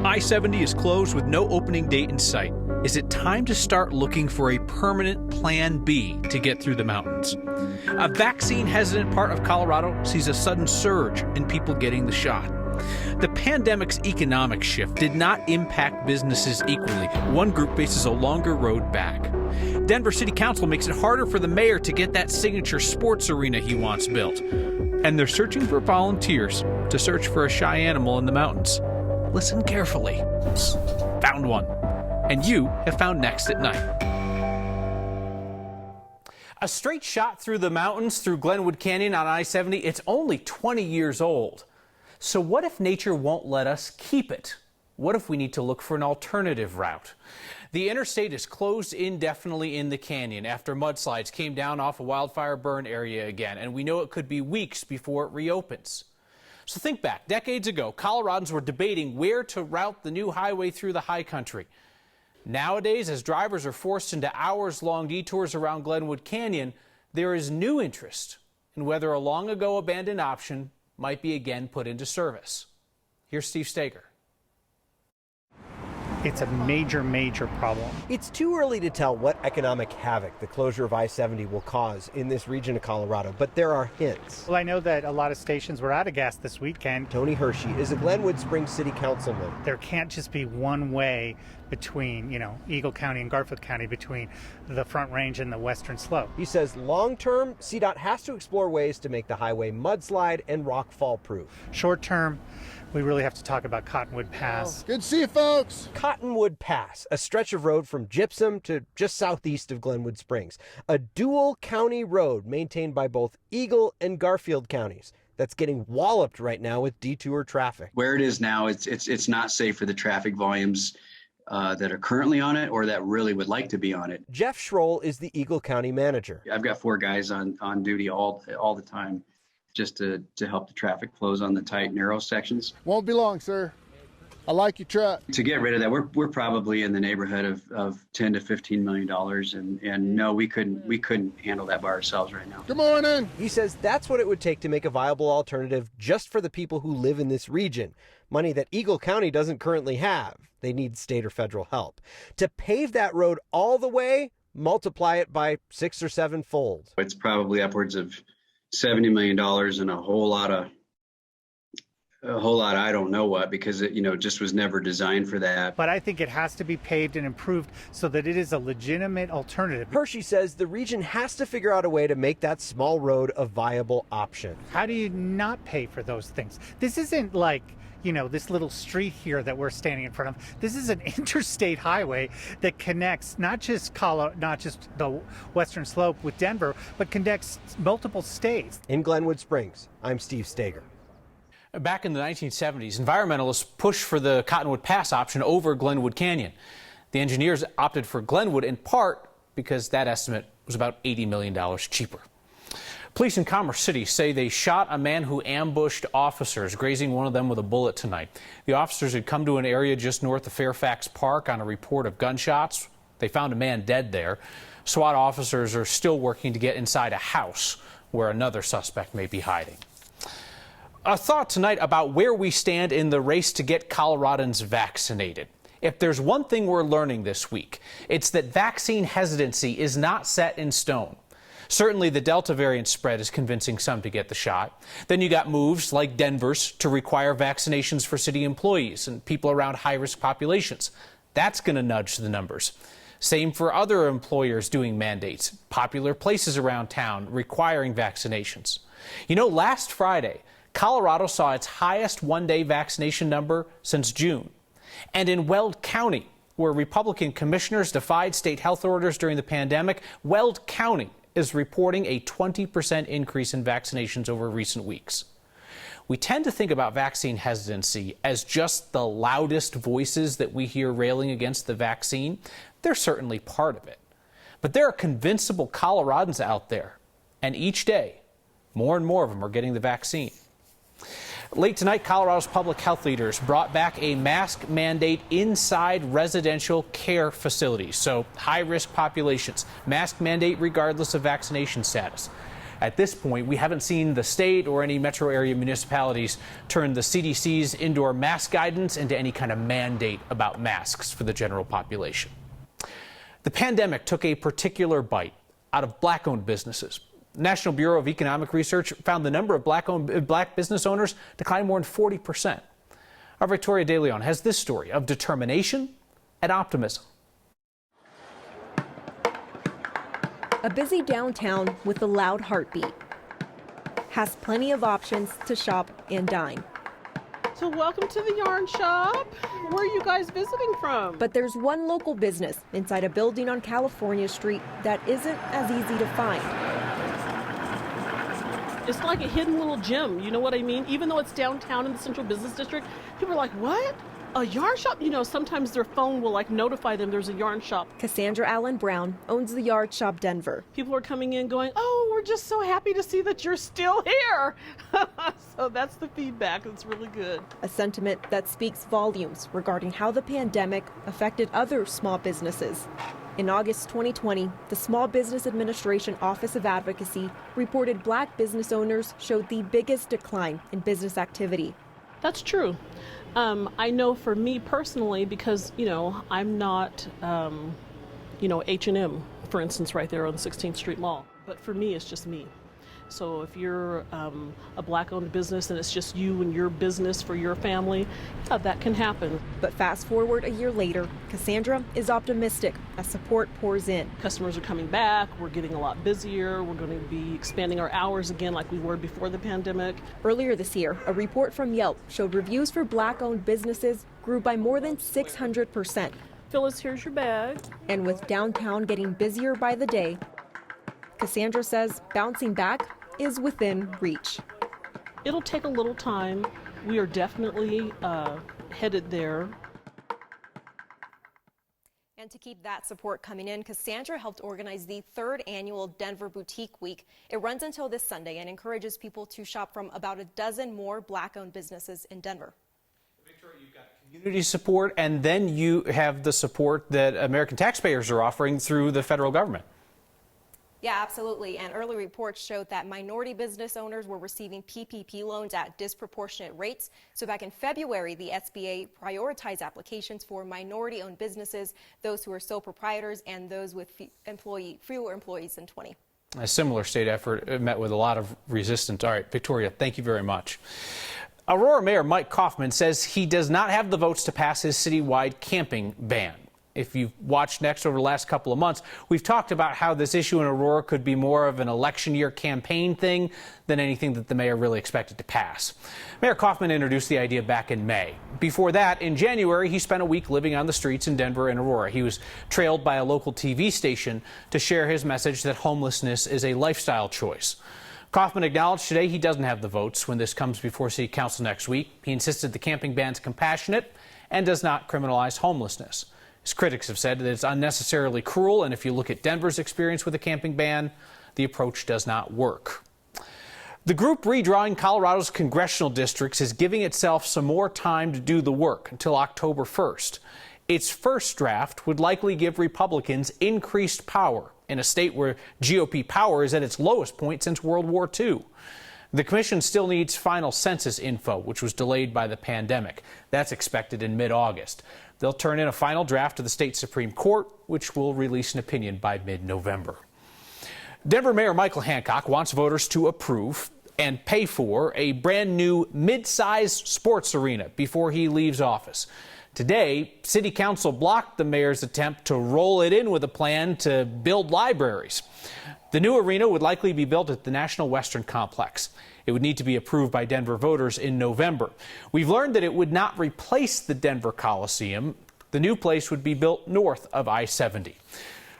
I-70 is closed with no opening date in sight. Is it time to start looking for a permanent plan B to get through the mountains? A vaccine-hesitant part of Colorado sees a sudden surge in people getting the shot. The pandemic's economic shift did not impact businesses equally. One group faces a longer road back. Denver City Council makes it harder for the mayor to get that signature sports arena he wants built. And they're searching for volunteers to search for a shy animal in the mountains. Listen carefully. Found one. And you have found next at night. A straight shot through the mountains through Glenwood Canyon on I-70, it's only 20 years old. So what if nature won't let us keep it? What if we need to look for an alternative route? The interstate is closed indefinitely in the canyon after mudslides came down off a wildfire burn area again, and we know it could be weeks before it reopens. So think back, decades ago, Coloradans were debating where to route the new highway through the high country. Nowadays, as drivers are forced into hours-long detours around Glenwood Canyon, there is new interest in whether a long-ago abandoned option might be again put into service. Here's Steve Steger. It's a major, major problem. It's too early to tell what economic havoc the closure of I-70 will cause in this region of Colorado, but there are hints. Well, I know that a lot of stations were out of gas this weekend. Tony Hershey is a Glenwood Springs City Councilman. There can't just be one way between, Eagle County and Garfield County, between the Front Range and the Western Slope. He says long-term, CDOT has to explore ways to make the highway mudslide and rockfall proof. Short-term, we really have to talk about Cottonwood Pass. Good to see you, folks. Cottonwood Pass, a stretch of road from Gypsum to just southeast of Glenwood Springs. A dual county road maintained by both Eagle and Garfield counties that's getting walloped right now with detour traffic. Where it is now, it's not safe for the traffic volumes that are currently on it or that really would like to be on it. Jeff Schroll is the Eagle County manager. I've got 4 guys on duty all the time just to help the traffic flows on the tight, narrow sections. Won't be long, sir. I like your truck. To get rid of that, we're probably in the neighborhood of $10 to $15 million, and no, we couldn't handle that by ourselves right now. Good morning. He says that's what it would take to make a viable alternative just for the people who live in this region. Money that Eagle County doesn't currently have. They need state or federal help. To pave that road all the way, multiply it by 6 or 7 fold. It's probably upwards of $70 million and a whole lot of I don't know what, because it just was never designed for that. But I think it has to be paved and improved so that it is a legitimate alternative. Hershey says the region has to figure out a way to make that small road a viable option. How do you not pay for those things? This isn't like this little street here that we're standing in front of. This is an interstate highway that connects not just the Western Slope with Denver, but connects multiple states. In Glenwood Springs, I'm Steve Steger. Back in the 1970s, environmentalists pushed for the Cottonwood Pass option over Glenwood Canyon. The engineers opted for Glenwood in part because that estimate was about $80 million cheaper. Police in Commerce City say they shot a man who ambushed officers, grazing one of them with a bullet tonight. The officers had come to an area just north of Fairfax Park on a report of gunshots. They found a man dead there. SWAT officers are still working to get inside a house where another suspect may be hiding. A thought tonight about where we stand in the race to get Coloradans vaccinated. If there's one thing we're learning this week, it's that vaccine hesitancy is not set in stone. Certainly the Delta variant spread is convincing some to get the shot. Then you got moves like Denver's to require vaccinations for city employees and people around high-risk populations. That's going to nudge the numbers. Same for other employers doing mandates, popular places around town requiring vaccinations. Last Friday, Colorado saw its highest one-day vaccination number since June. And in Weld County, where Republican commissioners defied state health orders during the pandemic, Weld County is reporting a 20% increase in vaccinations over recent weeks. We tend to think about vaccine hesitancy as just the loudest voices that we hear railing against the vaccine. They're certainly part of it. But there are convincible Coloradans out there, and each day, more and more of them are getting the vaccine. Late tonight, Colorado's public health leaders brought back a mask mandate inside residential care facilities, so high-risk populations. Mask mandate regardless of vaccination status. At this point, we haven't seen the state or any metro area municipalities turn the CDC's indoor mask guidance into any kind of mandate about masks for the general population. The pandemic took a particular bite out of black-owned businesses. The National Bureau of Economic Research found the number of black business owners declined more than 40%. Our Victoria De Leon has this story of determination and optimism. A busy downtown with a loud heartbeat has plenty of options to shop and dine. So welcome to the yarn shop. Where are you guys visiting from? But there's one local business inside a building on California Street that isn't as easy to find. It's like a hidden little gem, you know what I mean? Even though it's downtown in the Central Business District, people are like, what? A yarn shop? You know, sometimes their phone will like notify them there's a yarn shop. Cassandra Allen Brown owns the Yard Shop Denver. People are coming in going, oh, we're just so happy to see that you're still here. So that's the feedback. It's really good. A sentiment that speaks volumes regarding how the pandemic affected other small businesses. In August 2020, the Small Business Administration Office of Advocacy reported black business owners showed the biggest decline in business activity. That's true. I know for me personally, because, you know, I'm not, H&M, for instance, right there on the 16th Street Mall. But for me, it's just me. So if you're a black-owned business and it's just you and your business for your family, yeah, that can happen. But fast forward a year later, Cassandra is optimistic as support pours in. Customers are coming back. We're getting a lot busier. We're going to be expanding our hours again like we were before the pandemic. Earlier this year, a report from Yelp showed reviews for black-owned businesses grew by more than 600%. Phyllis, here's your bag. And with downtown getting busier by the day, Cassandra says bouncing back is within reach. It'll take a little time. We are definitely headed there. And to keep that support coming in, Cassandra helped organize the 3rd annual Denver Boutique Week. It runs until this Sunday and encourages people to shop from about a dozen more black-owned businesses in Denver. Victoria, you've got community support, and then you have the support that American taxpayers are offering through the federal government. Yeah, absolutely. And early reports showed that minority business owners were receiving PPP loans at disproportionate rates. So back in February, the SBA prioritized applications for minority-owned businesses, those who are sole proprietors, and those with fewer employees than 20. A similar state effort met with a lot of resistance. All right, Victoria, thank you very much. Aurora Mayor Mike Kaufman says he does not have the votes to pass his citywide camping ban. If you've watched Next over the last couple of months, we've talked about how this issue in Aurora could be more of an election year campaign thing than anything that the mayor really expected to pass. Mayor Kaufman introduced the idea back in May. Before that, in January, he spent a week living on the streets in Denver and Aurora. He was trailed by a local TV station to share his message that homelessness is a lifestyle choice. Kaufman acknowledged today he doesn't have the votes when this comes before City Council next week. He insisted the camping ban's compassionate and does not criminalize homelessness. His critics have said that it's unnecessarily cruel, and if you look at Denver's experience with a camping ban, the approach does not work. The group redrawing Colorado's congressional districts is giving itself some more time to do the work until October 1st. Its first draft would likely give Republicans increased power in a state where GOP power is at its lowest point since World War II. The commission still needs final census info, which was delayed by the pandemic. That's expected in mid-August. They'll turn in a final draft to the state Supreme Court, which will release an opinion by mid-November. Denver Mayor Michael Hancock wants voters to approve and pay for a brand new mid-size sports arena before he leaves office. Today, City Council blocked the mayor's attempt to roll it in with a plan to build libraries. The new arena would likely be built at the National Western Complex. It would need to be approved by Denver voters in November. We've learned that it would not replace the Denver Coliseum. The new place would be built north of I-70.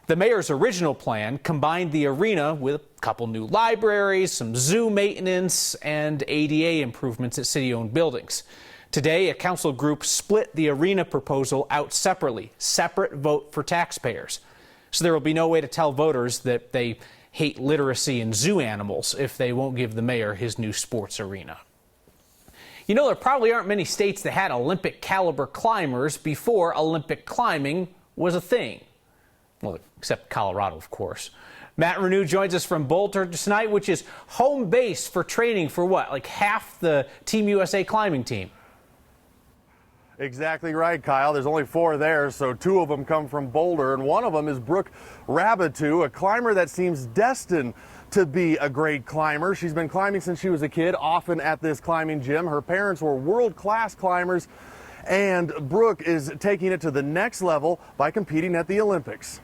The mayor's original plan combined the arena with a couple new libraries, some zoo maintenance, and ADA improvements at city-owned buildings. Today, a council group split the arena proposal out separately, separate vote for taxpayers. So there will be no way to tell voters that they hate literacy and zoo animals if they won't give the mayor his new sports arena. You know, there probably aren't many states that had Olympic caliber climbers before Olympic climbing was a thing. Well, except Colorado, of course. Matt Renew joins us from Boulder tonight, which is home base for training for what, like half the Team USA climbing team? Exactly right, Kyle. There's only 4 there, so 2 of them come from Boulder, and one of them is Brooke Rabatu, a climber that seems destined to be a great climber. She's been climbing since she was a kid, often at this climbing gym. Her parents were world-class climbers, and Brooke is taking it to the next level by competing at the Olympics.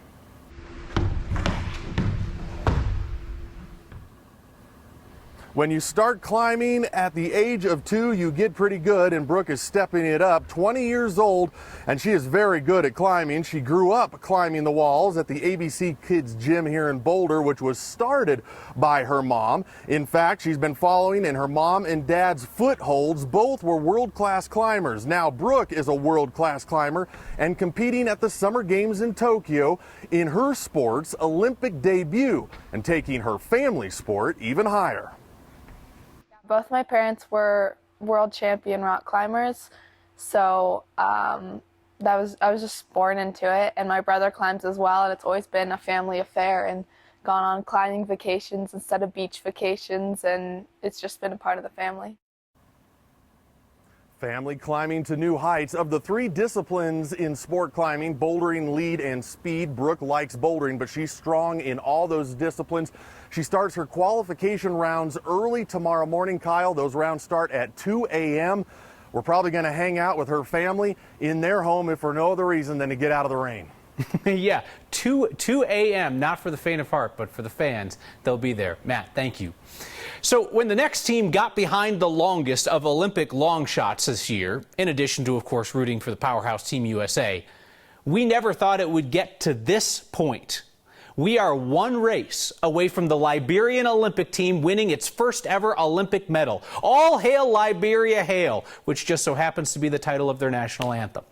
When you start climbing at the age of 2, you get pretty good, and Brooke is stepping it up. 20 years old, and she is very good at climbing. She grew up climbing the walls at the ABC Kids Gym here in Boulder, which was started by her mom. In fact, she's been following in her mom and dad's footholds. Both were world-class climbers. Now, Brooke is a world-class climber and competing at the Summer Games in Tokyo in her sport's Olympic debut, and taking her family sport even higher. Both my parents were world champion rock climbers, so I was just born into it, and my brother climbs as well, and it's always been a family affair and gone on climbing vacations instead of beach vacations, and it's just been a part of the family. Family climbing to new heights. Of the 3 disciplines in sport climbing, bouldering, lead, and speed, Brooke likes bouldering, but she's strong in all those disciplines. She starts her qualification rounds early tomorrow morning, Kyle. Those rounds start at 2 a.m. We're probably going to hang out with her family in their home, if for no other reason than to get out of the rain. Yeah, 2 a.m., not for the faint of heart, but for the fans. They'll be there. Matt, thank you. So when the next team got behind the longest of Olympic long shots this year, in addition to, of course, rooting for the powerhouse Team USA, we never thought it would get to this point. We are 1 race away from the Liberian Olympic team winning its first ever Olympic medal. All hail Liberia, hail, which just so happens to be the title of their national anthem.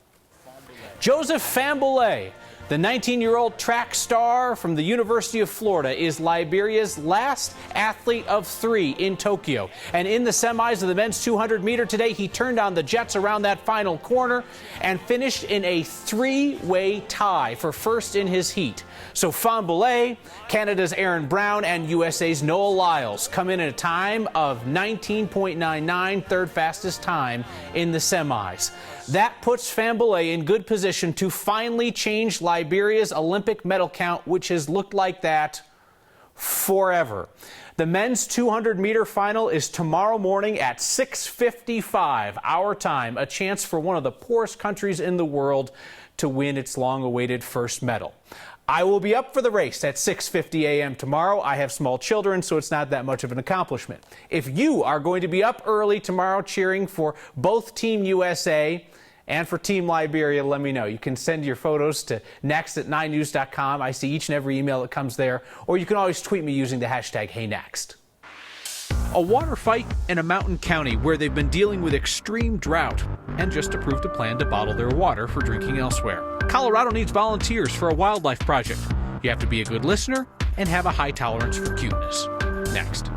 Joseph Famboulay, the 19-year-old track star from the University of Florida, is Liberia's last athlete of 3 in Tokyo. And in the semis of the men's 200-meter today, he turned on the jets around that final corner and finished in a 3-way tie for first in his heat. So Famboulay, Canada's Aaron Brown, and USA's Noah Lyles come in at a time of 19.99, third fastest time in the semis. That puts Famboulay in good position to finally change Liberia's Olympic medal count, which has looked like that forever. The men's 200-meter final is tomorrow morning at 6:55 our time, a chance for one of the poorest countries in the world to win its long-awaited first medal. I will be up for the race at 6:50 a.m. tomorrow. I have small children, so it's not that much of an accomplishment. If you are going to be up early tomorrow cheering for both Team USA and for Team Liberia, let me know. You can send your photos to next@9news.com. I see each and every email that comes there. Or you can always tweet me using the hashtag #HeyNext. A water fight in a mountain county where they've been dealing with extreme drought and just approved a plan to bottle their water for drinking elsewhere. Colorado needs volunteers for a wildlife project. You have to be a good listener and have a high tolerance for cuteness. Next.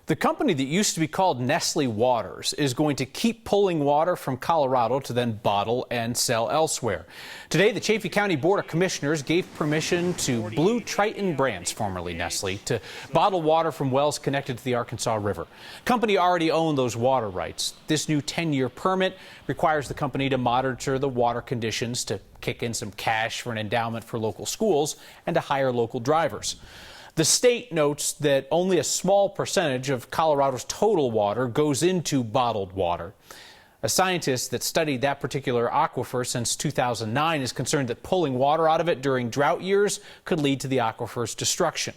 The company that used to be called Nestle Waters is going to keep pulling water from Colorado to then bottle and sell elsewhere. Today, the Chaffee County Board of Commissioners gave permission to Blue Triton Brands, formerly Nestle, to bottle water from wells connected to the Arkansas River. Company already owned those water rights. This new 10-year permit requires the company to monitor the water conditions, to kick in some cash for an endowment for local schools, and to hire local drivers. The state notes that only a small percentage of Colorado's total water goes into bottled water. A scientist that studied that particular aquifer since 2009 is concerned that pulling water out of it during drought years could lead to the aquifer's destruction.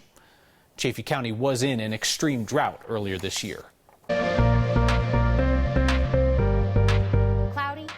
Chaffee County was in an extreme drought earlier this year.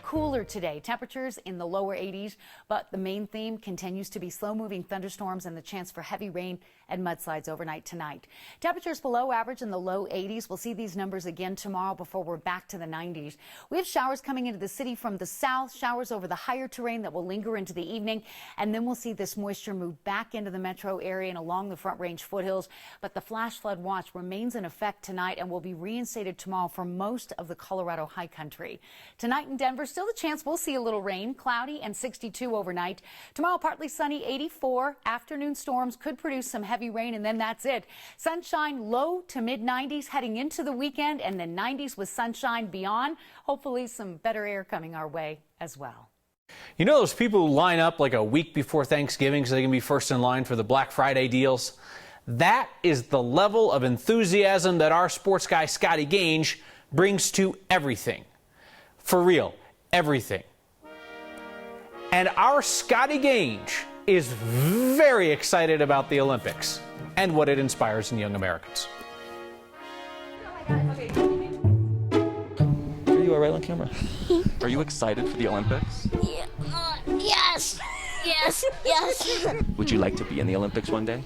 Cooler today, temperatures in the lower 80s, but the main theme continues to be slow-moving thunderstorms and the chance for heavy rain and mudslides overnight tonight. Temperatures below average in the low 80s. We'll see these numbers again tomorrow before we're back to the 90s. We have showers coming into the city from the south, showers over the higher terrain that will linger into the evening, and then we'll see this moisture move back into the metro area and along the Front Range foothills. But the flash flood watch remains in effect tonight and will be reinstated tomorrow for most of the Colorado high country. Tonight in Denver, still the chance chance we'll see a little rain, cloudy and 62 overnight. Tomorrow, partly sunny, 84. Afternoon storms could produce some heavy rain, and then that's it. Sunshine low to mid 90s heading into the weekend, and then 90s with sunshine beyond. Hopefully some better air coming our way as well. You know those people who line up like a week before Thanksgiving so they can be first in line for the Black Friday deals? That is the level of enthusiasm that our sports guy Scotty Gange brings to everything. For real, everything. And our Scotty Gange is very excited about the Olympics and what it inspires in young Americans. There you are, right on camera. Are you excited for the Olympics? Yeah. Yes. Yes. Yes. Would you like to be in the Olympics one day?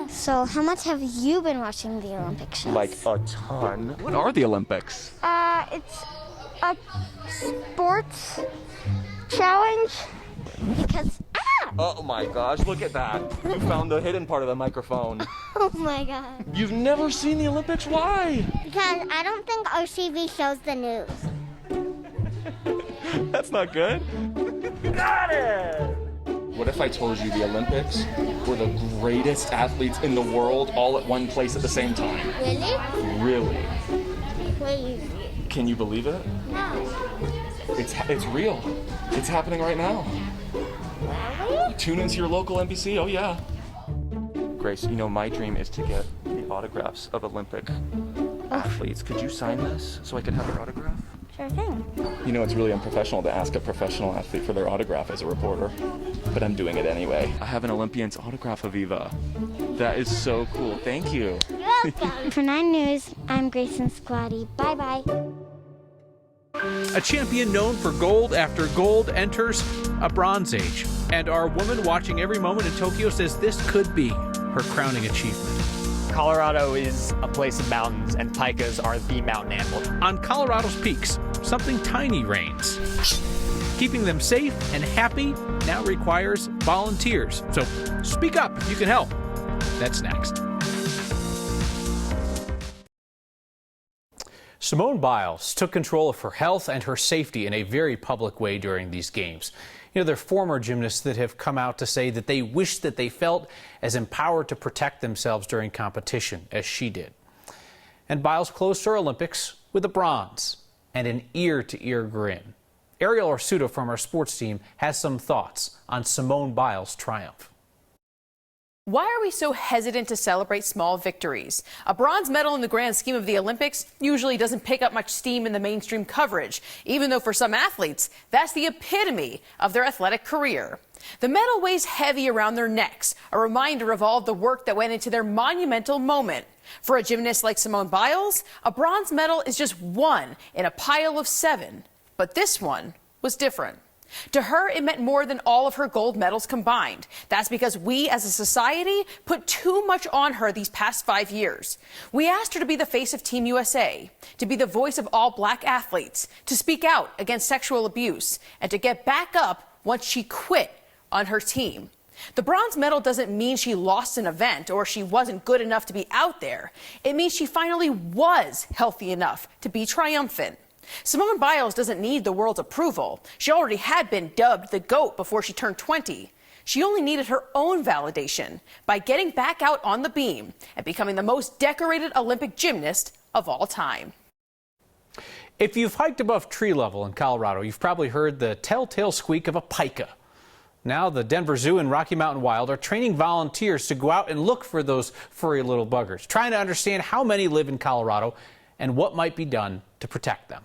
So, how much have you been watching the Olympic shows? Like a ton. What are the Olympics? It's a sports challenge. Because Oh my gosh, look at that. You found the hidden part of the microphone. oh my god. You've never seen the Olympics? Why? Because I don't think OCV shows the news. That's not good. Got it! What if I told you the Olympics were the greatest athletes in the world all at one place at the same time? Really? Really? Wait. Can you believe it? No. It's real. It's happening right now. Really? Tune into your local NBC. Oh yeah. Grace, you know my dream is to get the autographs of Olympic athletes. Could you sign this so I could have their autograph? Sure thing. You know, it's really unprofessional to ask a professional athlete for their autograph as a reporter, but I'm doing it anyway. I have an Olympian's autograph, Aviva. That is so cool. Thank you. You're welcome. For 9 News, I'm Grayson Squatty. Bye-bye. A champion known for gold after gold enters a Bronze Age. And our woman watching every moment in Tokyo says this could be her crowning achievement. Colorado is a place of mountains, and pikas are the mountain animal. On Colorado's peaks, something tiny reigns. Keeping them safe and happy now requires volunteers. So speak up if you can help. That's next. Simone Biles took control of her health and her safety in a very public way during these games. You know, there are former gymnasts that have come out to say that they wish that they felt as empowered to protect themselves during competition as she did. And Biles closed her Olympics with a bronze and an ear-to-ear grin. Ariel Arsuto from our sports team has some thoughts on Simone Biles' triumph. Why are we so hesitant to celebrate small victories? A bronze medal in the grand scheme of the Olympics usually doesn't pick up much steam in the mainstream coverage, even though for some athletes, that's the epitome of their athletic career. The medal weighs heavy around their necks, a reminder of all of the work that went into their monumental moment. For a gymnast like Simone Biles, a bronze medal is just one in a pile of 7. But this one was different. To her, it meant more than all of her gold medals combined. That's because we as a society put too much on her these past 5 years. We asked her to be the face of Team USA, to be the voice of all black athletes, to speak out against sexual abuse, and to get back up once she quit on her team. The bronze medal doesn't mean she lost an event or she wasn't good enough to be out there. It means she finally was healthy enough to be triumphant. Simone Biles doesn't need the world's approval. She already had been dubbed the GOAT before she turned 20. She only needed her own validation by getting back out on the beam and becoming the most decorated Olympic gymnast of all time. If you've hiked above tree level in Colorado, you've probably heard the telltale squeak of a pika. Now the Denver Zoo and Rocky Mountain Wild are training volunteers to go out and look for those furry little buggers, trying to understand how many live in Colorado and what might be done to protect them.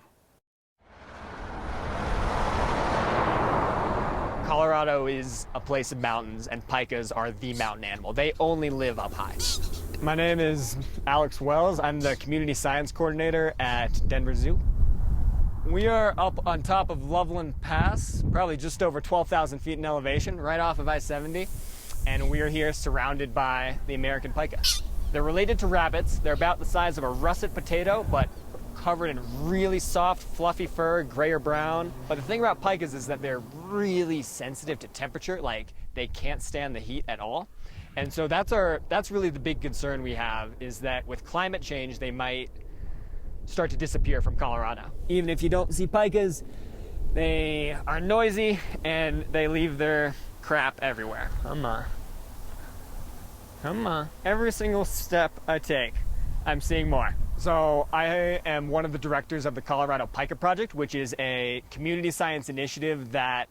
Colorado is a place of mountains, and pikas are the mountain animal. They only live up high. My name is Alex Wells. I'm the community science coordinator at Denver Zoo. We are up on top of Loveland Pass, probably just over 12,000 feet in elevation, right off of I-70, and we are here surrounded by the American pika. They're related to rabbits. They're about the size of a russet potato, but covered in really soft, fluffy fur, gray or brown. But the thing about pikas is that they're really sensitive to temperature, like they can't stand the heat at all. And so that's really the big concern we have, is that with climate change, they might start to disappear from Colorado. Even if you don't see pikas, They are noisy and they leave their crap everywhere. Come on. Come on. Every single step I take, I'm seeing more. So I am one of the directors of the Colorado Pika Project, which is a community science initiative that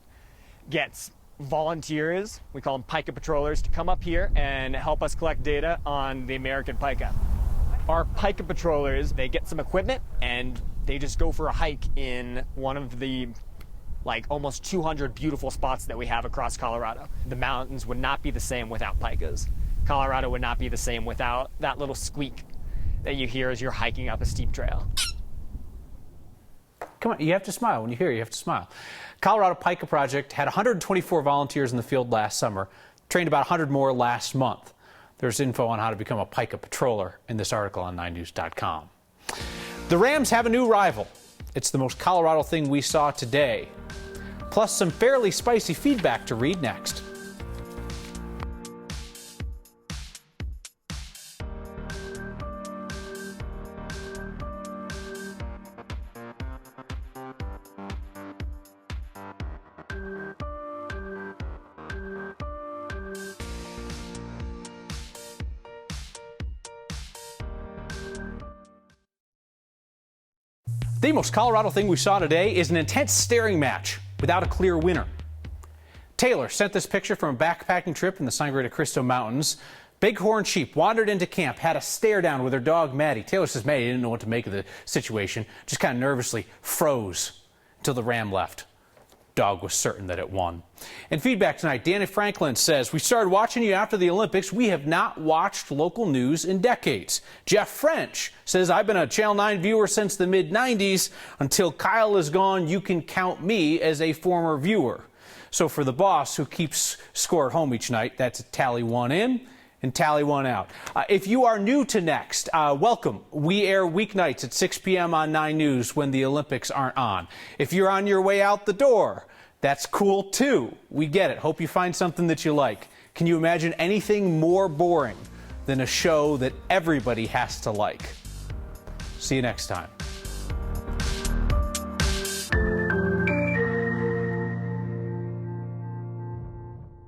gets volunteers, we call them pika patrollers, to come up here and help us collect data on the American pika. Our pika patrollers, they get some equipment and they just go for a hike in one of the almost 200 beautiful spots that we have across Colorado. The mountains would not be the same without pikas. Colorado would not be the same without that little squeak that you hear as you're hiking up a steep trail. Come on, you have to smile. When you hear it, you have to smile. Colorado Pika Project had 124 volunteers in the field last summer, trained about 100 more last month. There's info on how to become a Pika patroller in this article on 9news.com. The Rams have a new rival. It's the most Colorado thing we saw today. Plus some fairly spicy feedback to read next. The most Colorado thing we saw today is an intense staring match without a clear winner. Taylor sent this picture from a backpacking trip in the Sangre de Cristo Mountains. Bighorn sheep wandered into camp, had a stare down with her dog Maddie. Taylor says Maddie didn't know what to make of the situation, just kind of nervously froze until the ram left. Dog was certain that it won. And feedback tonight, Danny Franklin says, we started watching you after the Olympics. We have not watched local news in decades. Jeff French says, I've been a Channel 9 viewer since the mid-90s. Until Kyle is gone, you can count me as a former viewer. So for the boss who keeps score at home each night, that's tally one in and tally one out. If you are new to Next, welcome. We air weeknights at 6 p.m. on 9 News when the Olympics aren't on. If you're on your way out the door, that's cool too. We get it. Hope you find something that you like. Can you imagine anything more boring than a show that everybody has to like? See you next time.